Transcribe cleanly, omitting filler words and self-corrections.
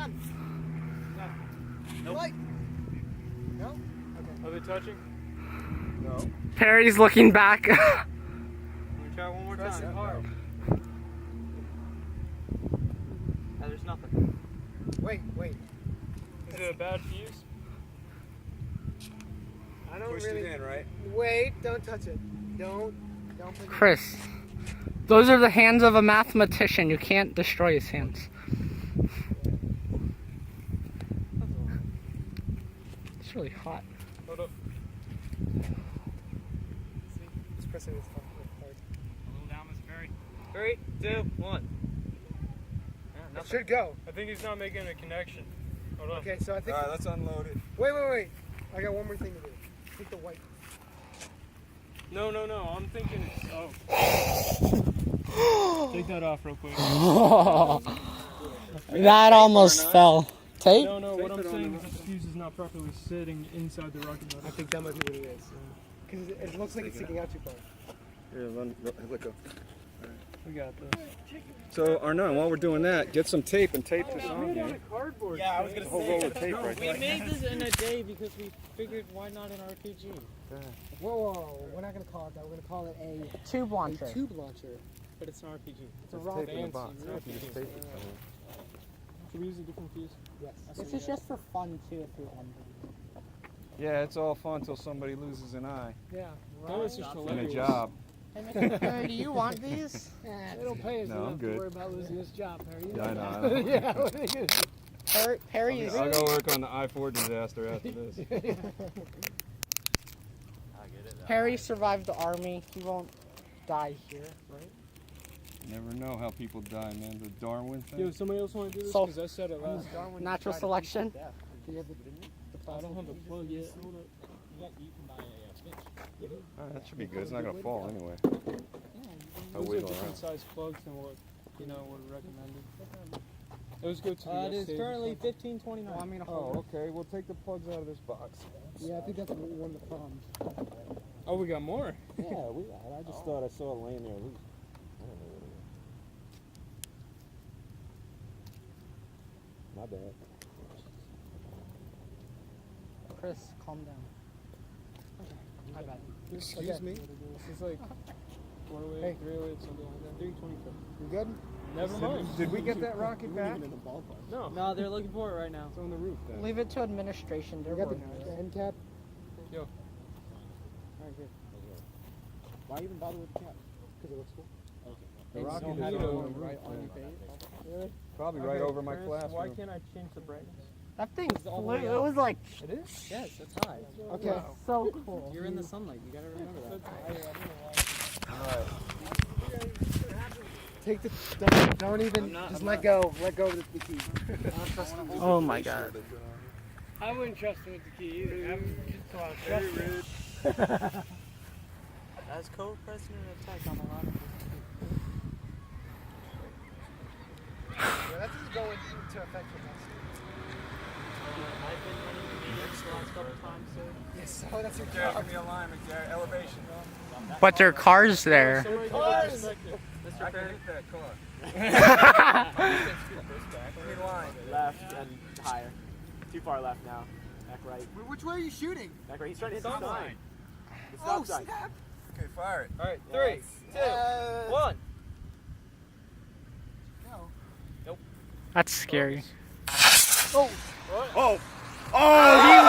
on. Nope. Light. No? Okay. Are they touching? No. Perry's looking back. Let me try one more Press time. it hard. There's nothing. Wait. Is it a bad fuse? I don't Pushed really. it in, right? Wait, don't touch it. Don't put it. Chris, those are the hands of a mathematician. You can't destroy his hands. It's really hot. Hold up. Just pressing this hard. A little down, Miss Perry. 3, 2, 1. Yeah, It should go. I think he's not making a connection. Hold on. Okay, so I think. All right, let's unload it. Wait. I got one more thing to do. Take the white. No. I'm thinking it's. Oh. Take that off real quick. That almost fell. Tape? No. What I'm saying is that the fuse is not properly sitting inside the rocket motor. I think that might be what it is. Because it looks like it's sticking out too far. Here, let go. We got this. So, Arnon, while we're doing that, get some tape and tape this on here. Cardboard. Yeah, I was gonna A whole roll of tape right We there. made this in a day because we figured why not an RPG? Whoa. We're not going to call it that. We're going to call it a Tube launcher. tube launcher. But it's an RPG. It's a rocket. Tape in the box. Fancy, You just tape it. Should we use a different fuse? Yes. This is just for fun too, if you're wondering. Yeah, it's all fun until somebody loses an eye Yeah. That was just in a hilarious. job. Hey, Mr. Perry, do you want these? They don't pay us No, I'm enough good. to worry about losing this job, Harry. Yeah, I know. Yeah, what are you gonna do? Perry is. I'll go work on the I-4 disaster after this. Perry survived the army. He won't die here, right? You never know how people die, man. The Darwin thing. Yo, somebody else want to do this? So- Because I said it last. Natural selection. Do you have the I don't have the plug yet. Hold up. That should be good. It's not going to fall anyway. I'll Those are wiggle different around. size plugs than what would recommended. Those go to the It is stage. currently 1529. Want me to Oh, hold it? okay. We'll take the plugs out of this box. Yeah, I think that's one of the problems. Oh, we got more. Yeah, I just thought I saw it laying there loose. I don't know what it is. My bad. Chris, calm down. My bad. Excuse me? This is like 408, Hey. 308, something like that. 324. You good? Never mind. Did we get that rocket back? No, No, they're looking for it right now. It's on the roof then. Leave it to administration. They're You got working on the it. end cap? Yo. Alright, good. Why even bother with the cap? Because it looks cool. The Don't rocket have is it on over the roof. right on your then. Really? Probably right over my Chris, Why classroom. can't I change the brightness? That thing all the flew. way It up. was like It is? Yes, that's high. Okay. so cool. You're in the sunlight. You gotta remember that. Alright. Take the. Don't even. Just let go. Let go of the key. Oh my god. I wouldn't trust him with the key either. Very rude. As co-president of TEC, I'm allowed to Yeah, that doesn't go into effect with us. I've been running the meetings the last couple times, so. Yes, oh, that's your Garrett, job. give me alignment, Garrett. Elevation. But there are cars there. Somebody get Cars! perspective. I can hit that car. Give me line. Left and higher. Too far left now. Back right. Which way are you shooting? Back right. He's trying to hit the Stop sign. The Oh, stop sign. snap! Okay, fire it. Alright, 3, 2, 1. No. That's scary. Oh! Oh! Oh, he